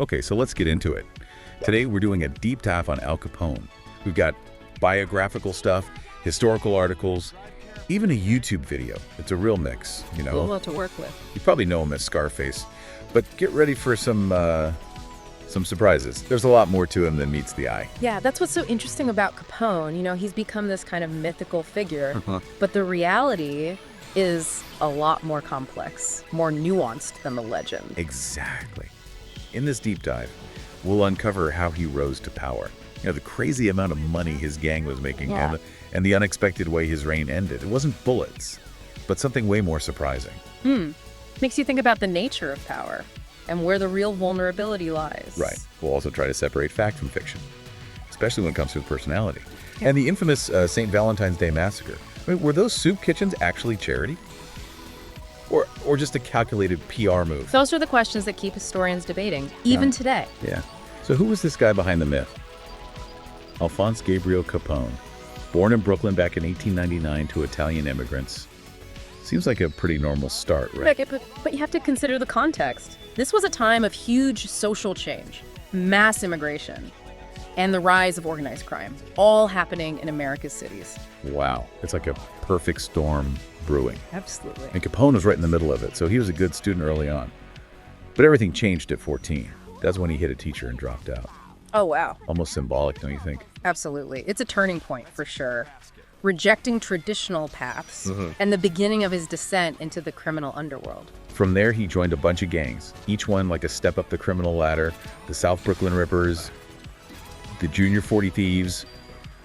Okay, so let's get into it. Today we're doing a deep dive on Al Capone. We've got biographical stuff, historical articles, even a YouTube video. It's a real mix, you know. A lot to work with. You probably know him as Scarface, but get ready for some surprises. There's a lot more to him than meets the eye. Yeah, that's what's so interesting about Capone. You know, he's become this kind of mythical figure, but the reality is a lot more complex, more nuanced than the legend. Exactly. In this deep dive, we'll uncover how he rose to power. You know, the crazy amount of money his gang was making and the unexpected way his reign ended. It wasn't bullets, but something way more surprising. Makes you think about the nature of power and where the real vulnerability lies. Right. We'll also try to separate fact from fiction, especially when it comes to personality. And the infamous St. Valentine's Day Massacre. I mean, were those soup kitchens actually charity? Or just a calculated PR move? Those are the questions that keep historians debating, even today. Yeah. So who was this guy behind the myth? Alphonse Gabriel Capone, born in Brooklyn back in 1899 to Italian immigrants. Seems like a pretty normal start, right? But you have to consider the context. This was a time of huge social change, mass immigration, and the rise of organized crime, all happening in America's cities. Wow. It's like a perfect storm brewing. Absolutely. And Capone was right in the middle of it, so he was a good student early on. But everything changed at 14. That's when he hit a teacher and dropped out. Oh, wow. Almost symbolic, don't you think? Absolutely. It's a turning point for sure. Rejecting traditional paths and the beginning of his descent into the criminal underworld. From there, he joined a bunch of gangs, each one like a step up the criminal ladder, the South Brooklyn Rippers, the Junior 40 Thieves,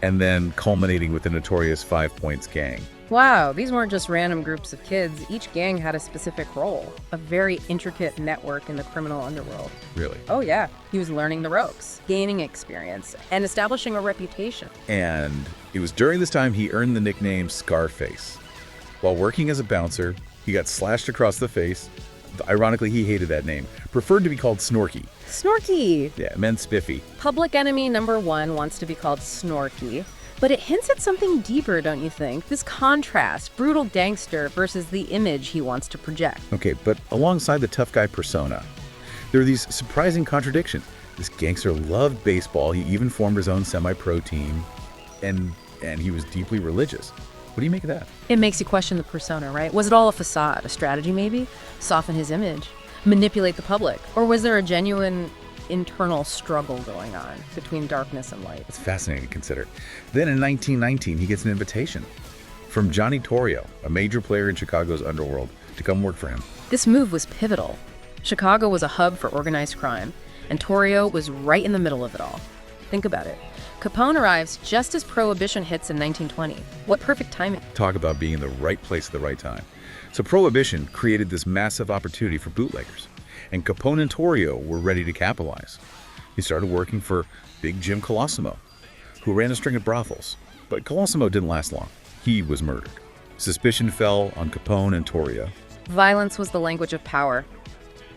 and then culminating with the notorious 5 Points Gang. Wow, these weren't just random groups of kids. Each gang had a specific role, a very intricate network in the criminal underworld. Really? Oh yeah, he was learning the ropes, gaining experience, and establishing a reputation. And it was during this time he earned the nickname Scarface. While working as a bouncer, he got slashed across the face. Ironically, he hated that name. Preferred to be called Snorky. Snorky! Yeah, it meant spiffy. Public enemy number one wants to be called Snorky. But it hints at something deeper, don't you think? This contrast, brutal gangster versus the image he wants to project. Okay, but alongside the tough guy persona, there are these surprising contradictions. This gangster loved baseball. He even formed his own semi-pro team, and he was deeply religious. What do you make of that? It makes you question the persona, right? Was it all a facade, a strategy maybe? Soften his image, manipulate the public? Or was there a genuine internal struggle going on between darkness and light? It's fascinating to consider. Then in 1919, he gets an invitation from Johnny Torrio, a major player in Chicago's underworld, to come work for him. This move was pivotal. Chicago was a hub for organized crime, and Torrio was right in the middle of it all. Think about it. Capone arrives just as Prohibition hits in 1920. What perfect timing. Talk about being in the right place at the right time. So Prohibition created this massive opportunity for bootleggers, and Capone and Torrio were ready to capitalize. He started working for Big Jim Colosimo, who ran a string of brothels. But Colosimo didn't last long. He was murdered. Suspicion fell on Capone and Torrio. Violence was the language of power.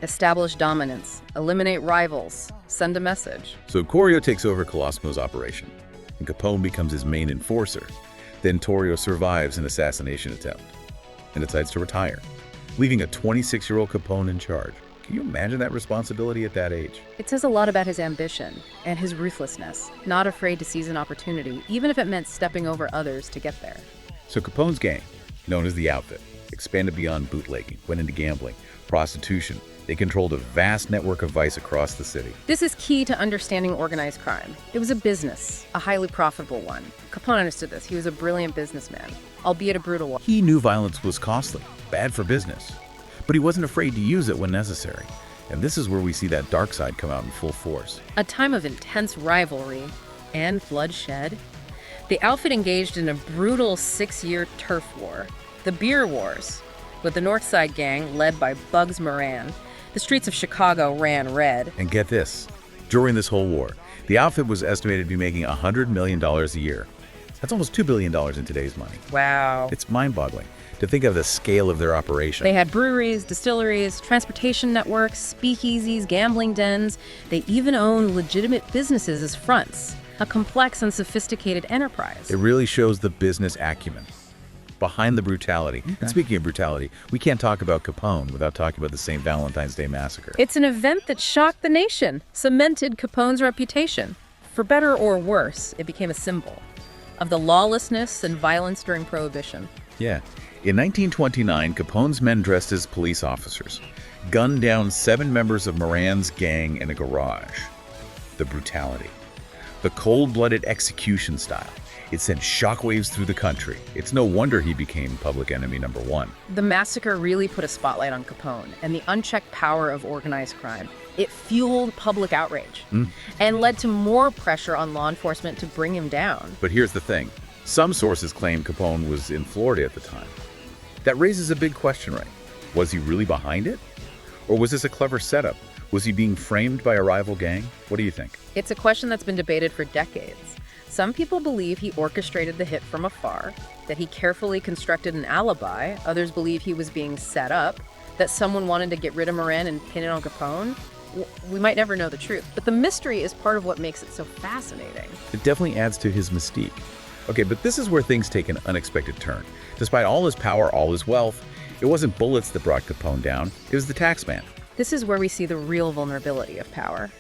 Establish dominance, eliminate rivals, send a message. So Torrio takes over Colosimo's operation, and Capone becomes his main enforcer. Then Torrio survives an assassination attempt and decides to retire, leaving a 26-year-old Capone in charge. Can you imagine that responsibility at that age? It says a lot about his ambition and his ruthlessness, not afraid to seize an opportunity, even if it meant stepping over others to get there. So Capone's gang, known as the Outfit, expanded beyond bootlegging, went into gambling, prostitution. They controlled a vast network of vice across the city. This is key to understanding organized crime. It was a business, a highly profitable one. Capone understood this. He was a brilliant businessman, albeit a brutal one. He knew violence was costly, bad for business, but he wasn't afraid to use it when necessary. And this is where we see that dark side come out in full force. A time of intense rivalry and bloodshed. The Outfit engaged in a brutal 6-year turf war, the Beer Wars, with the North Side Gang led by Bugs Moran. The streets of Chicago ran red. And get this, during this whole war, the Outfit was estimated to be making $100 million a year. That's almost $2 billion in today's money. Wow. It's mind-boggling to think of the scale of their operation. They had breweries, distilleries, transportation networks, speakeasies, gambling dens. They even owned legitimate businesses as fronts. A complex and sophisticated enterprise. It really shows the business acumen. behind the brutality. And speaking of brutality, we can't talk about Capone without talking about the St. Valentine's Day Massacre. It's an event that shocked the nation, cemented Capone's reputation. For better or worse, it became a symbol of the lawlessness and violence during Prohibition. Yeah. In 1929, Capone's men dressed as police officers gunned down 7 members of Moran's gang in a garage. The brutality. The cold-blooded execution style. It sent shockwaves through the country. It's no wonder he became public enemy number 1. The massacre really put a spotlight on Capone and the unchecked power of organized crime. It fueled public outrage and led to more pressure on law enforcement to bring him down. But here's the thing. Some sources claim Capone was in Florida at the time. That raises a big question, right? Was he really behind it? Or was this a clever setup? Was he being framed by a rival gang? What do you think? It's a question that's been debated for decades. Some people believe he orchestrated the hit from afar, that he carefully constructed an alibi. Others believe he was being set up, that someone wanted to get rid of Moran and pin it on Capone. We might never know the truth, but the mystery is part of what makes it so fascinating. It definitely adds to his mystique. Okay, but this is where things take an unexpected turn. Despite all his power, all his wealth, it wasn't bullets that brought Capone down, it was the tax man. This is where we see the real vulnerability of power.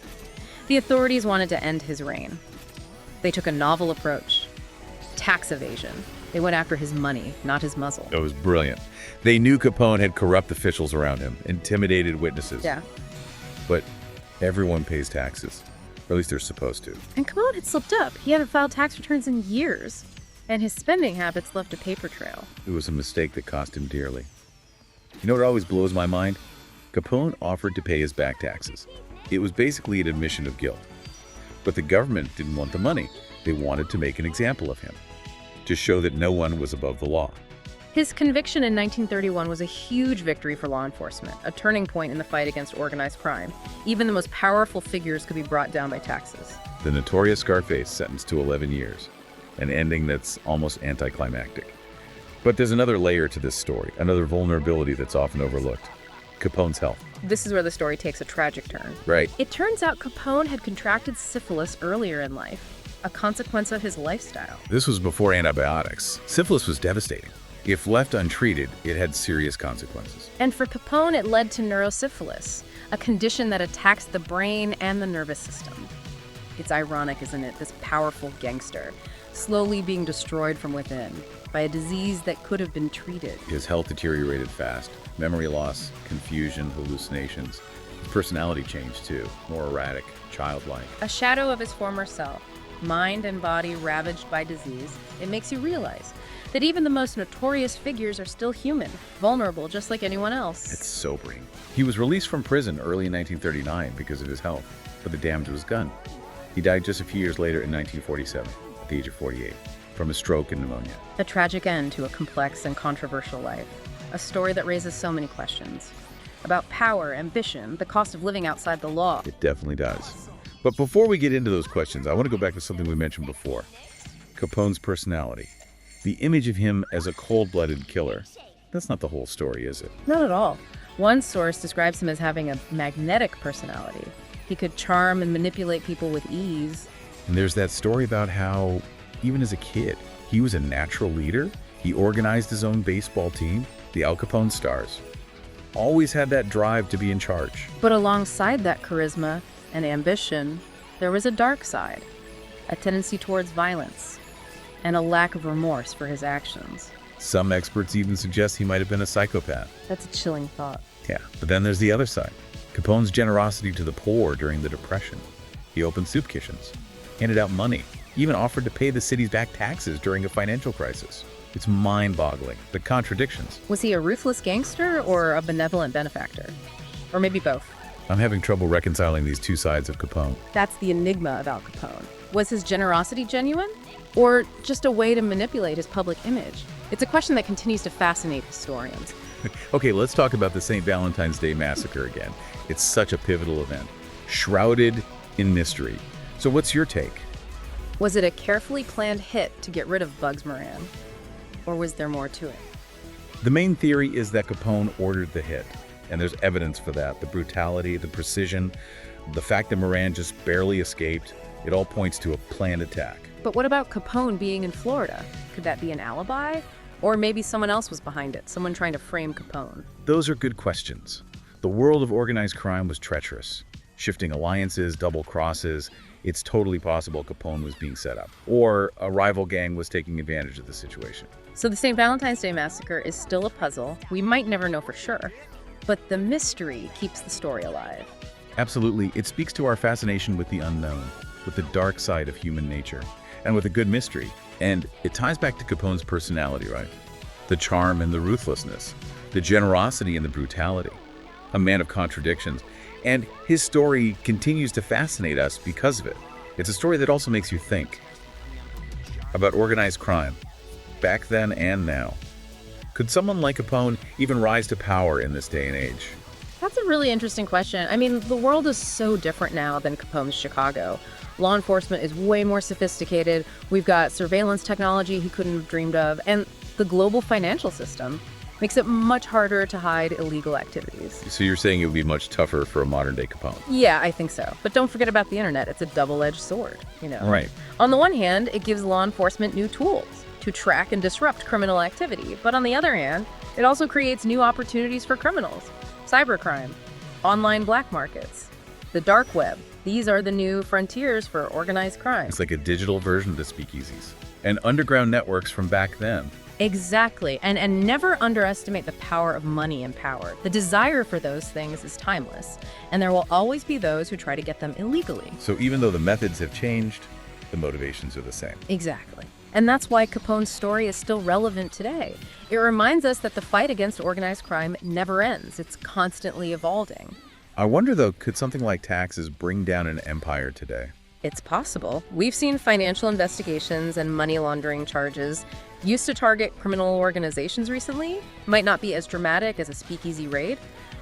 The authorities wanted to end his reign. They took a novel approach. Tax evasion. They went after his money, not his muzzle. It was brilliant. They knew Capone had corrupt officials around him, intimidated witnesses. Yeah. But everyone pays taxes, or at least they're supposed to. And Capone had slipped up. He hadn't filed tax returns in years. And his spending habits left a paper trail. It was a mistake that cost him dearly. You know what always blows my mind? Capone offered to pay his back taxes. It was basically an admission of guilt. But the government didn't want the money. They wanted to make an example of him, to show that no one was above the law. His conviction in 1931 was a huge victory for law enforcement, a turning point in the fight against organized crime. Even the most powerful figures could be brought down by taxes. The notorious Scarface sentenced to 11 years, an ending that's almost anticlimactic. But there's another layer to this story, another vulnerability that's often overlooked. Capone's health. This is where the story takes a tragic turn. Right. It turns out Capone had contracted syphilis earlier in life, a consequence of his lifestyle. This was before antibiotics. Syphilis was devastating. If left untreated, it had serious consequences. And for Capone, it led to neurosyphilis, a condition that attacks the brain and the nervous system. It's ironic, isn't it? This powerful gangster, slowly being destroyed from within by a disease that could have been treated. His health deteriorated fast. Memory loss, confusion, hallucinations. His personality changed too. More erratic, childlike. A shadow of his former self, mind and body ravaged by disease. It makes you realize that even the most notorious figures are still human, vulnerable just like anyone else. It's sobering. He was released from prison early in 1939 because of his health, but the damage was done. He died just a few years later in 1947, at the age of 48, from a stroke and pneumonia. A tragic end to a complex and controversial life. A story that raises so many questions about power, ambition, the cost of living outside the law. It definitely does. But before we get into those questions, I want to go back to something we mentioned before. Capone's personality. The image of him as a cold-blooded killer. That's not the whole story, is it? Not at all. One source describes him as having a magnetic personality. He could charm and manipulate people with ease. And there's that story about how, even as a kid, he was a natural leader. He organized his own baseball team, the Al Capone Stars. Always had that drive to be in charge. But alongside that charisma and ambition, there was a dark side, a tendency towards violence, and a lack of remorse for his actions. Some experts even suggest he might have been a psychopath. That's a chilling thought. Yeah, but then there's the other side. Capone's generosity to the poor during the Depression. He opened soup kitchens, handed out money, even offered to pay the city's back taxes during a financial crisis. It's mind-boggling, the contradictions. Was he a ruthless gangster or a benevolent benefactor? Or maybe both? I'm having trouble reconciling these two sides of Capone. That's the enigma of Al Capone. Was his generosity genuine? Or just a way to manipulate his public image? It's a question that continues to fascinate historians. Okay, let's talk about the St. Valentine's Day Massacre again. It's such a pivotal event, shrouded in mystery. So what's your take? Was it a carefully planned hit to get rid of Bugs Moran? Or was there more to it? The main theory is that Capone ordered the hit, and there's evidence for that. The brutality, the precision, the fact that Moran just barely escaped, it all points to a planned attack. But what about Capone being in Florida? Could that be an alibi? Or maybe someone else was behind it, someone trying to frame Capone. Those are good questions. The world of organized crime was treacherous. Shifting alliances, double crosses. It's totally possible Capone was being set up, or a rival gang was taking advantage of the situation. So the St. Valentine's Day Massacre is still a puzzle. We might never know for sure, but the mystery keeps the story alive. Absolutely, it speaks to our fascination with the unknown, with the dark side of human nature, and with a good mystery. And it ties back to Capone's personality, right? The charm and the ruthlessness, the generosity and the brutality. A man of contradictions. And his story continues to fascinate us because of it. It's a story that also makes you think about organized crime, back then and now. Could someone like Capone even rise to power in this day and age? That's a really interesting question. I mean, the world is so different now than Capone's Chicago. Law enforcement is way more sophisticated. We've got surveillance technology he couldn't have dreamed of, and the global financial system makes it much harder to hide illegal activities. So you're saying it would be much tougher for a modern-day Capone? Yeah, I think so. But don't forget about the internet. It's a double-edged sword, you know. Right. On the one hand, it gives law enforcement new tools to track and disrupt criminal activity. But on the other hand, it also creates new opportunities for criminals. Cybercrime, online black markets, the dark web. These are the new frontiers for organized crime. It's like a digital version of the speakeasies and underground networks from back then. Exactly. And never underestimate the power of money and power. The desire for those things is timeless, and there will always be those who try to get them illegally. So even though the methods have changed, the motivations are the same. Exactly. And that's why Capone's story is still relevant today. It reminds us that the fight against organized crime never ends. It's constantly evolving. I wonder, though, could something like taxes bring down an empire today? It's possible. We've seen financial investigations and money laundering charges used to target criminal organizations recently. Might not be as dramatic as a speakeasy raid,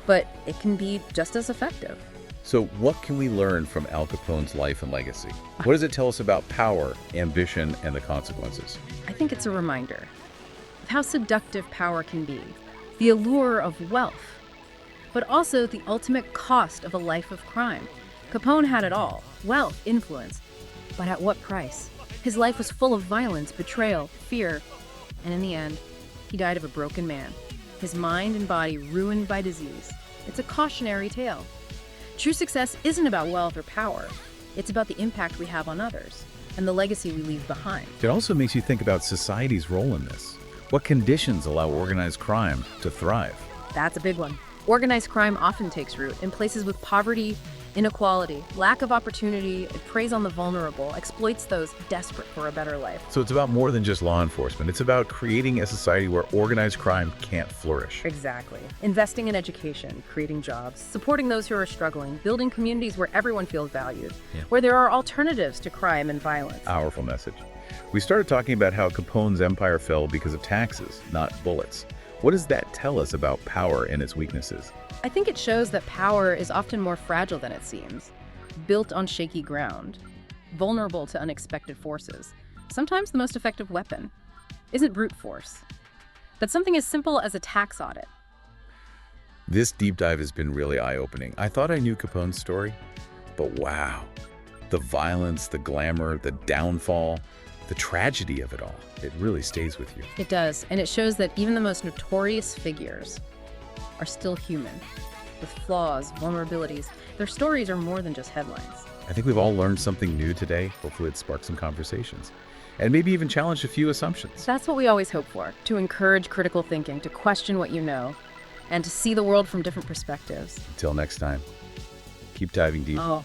but it can be just as effective. So what can we learn from Al Capone's life and legacy? What does it tell us about power, ambition, and the consequences? I think it's a reminder of how seductive power can be, the allure of wealth, but also the ultimate cost of a life of crime. Capone had it all: wealth, influence, but at what price? His life was full of violence, betrayal, fear, and in the end, he died of a broken man, his mind and body ruined by disease. It's a cautionary tale. True success isn't about wealth or power. It's about the impact we have on others and the legacy we leave behind. It also makes you think about society's role in this. What conditions allow organized crime to thrive? That's a big one. Organized crime often takes root in places with poverty, inequality, lack of opportunity. It preys on the vulnerable, exploits those desperate for a better life. So it's about more than just law enforcement. It's about creating a society where organized crime can't flourish. Exactly. Investing in education, creating jobs, supporting those who are struggling, building communities where everyone feels valued, where there are alternatives to crime and violence. Powerful message. We started talking about how Capone's empire fell because of taxes, not bullets. What does that tell us about power and its weaknesses? I think it shows that power is often more fragile than it seems, built on shaky ground, vulnerable to unexpected forces. Sometimes the most effective weapon isn't brute force, but something as simple as a tax audit. This deep dive has been really eye-opening. I thought I knew Capone's story, but wow. The violence, the glamour, the downfall, the tragedy of it all, it really stays with you. It does, and it shows that even the most notorious figures are still human, with flaws, vulnerabilities. Their stories are more than just headlines. I think we've all learned something new today. Hopefully it sparked some conversations and maybe even challenged a few assumptions. That's what we always hope for, to encourage critical thinking, to question what you know, and to see the world from different perspectives. Until next time, keep diving deep. Oh,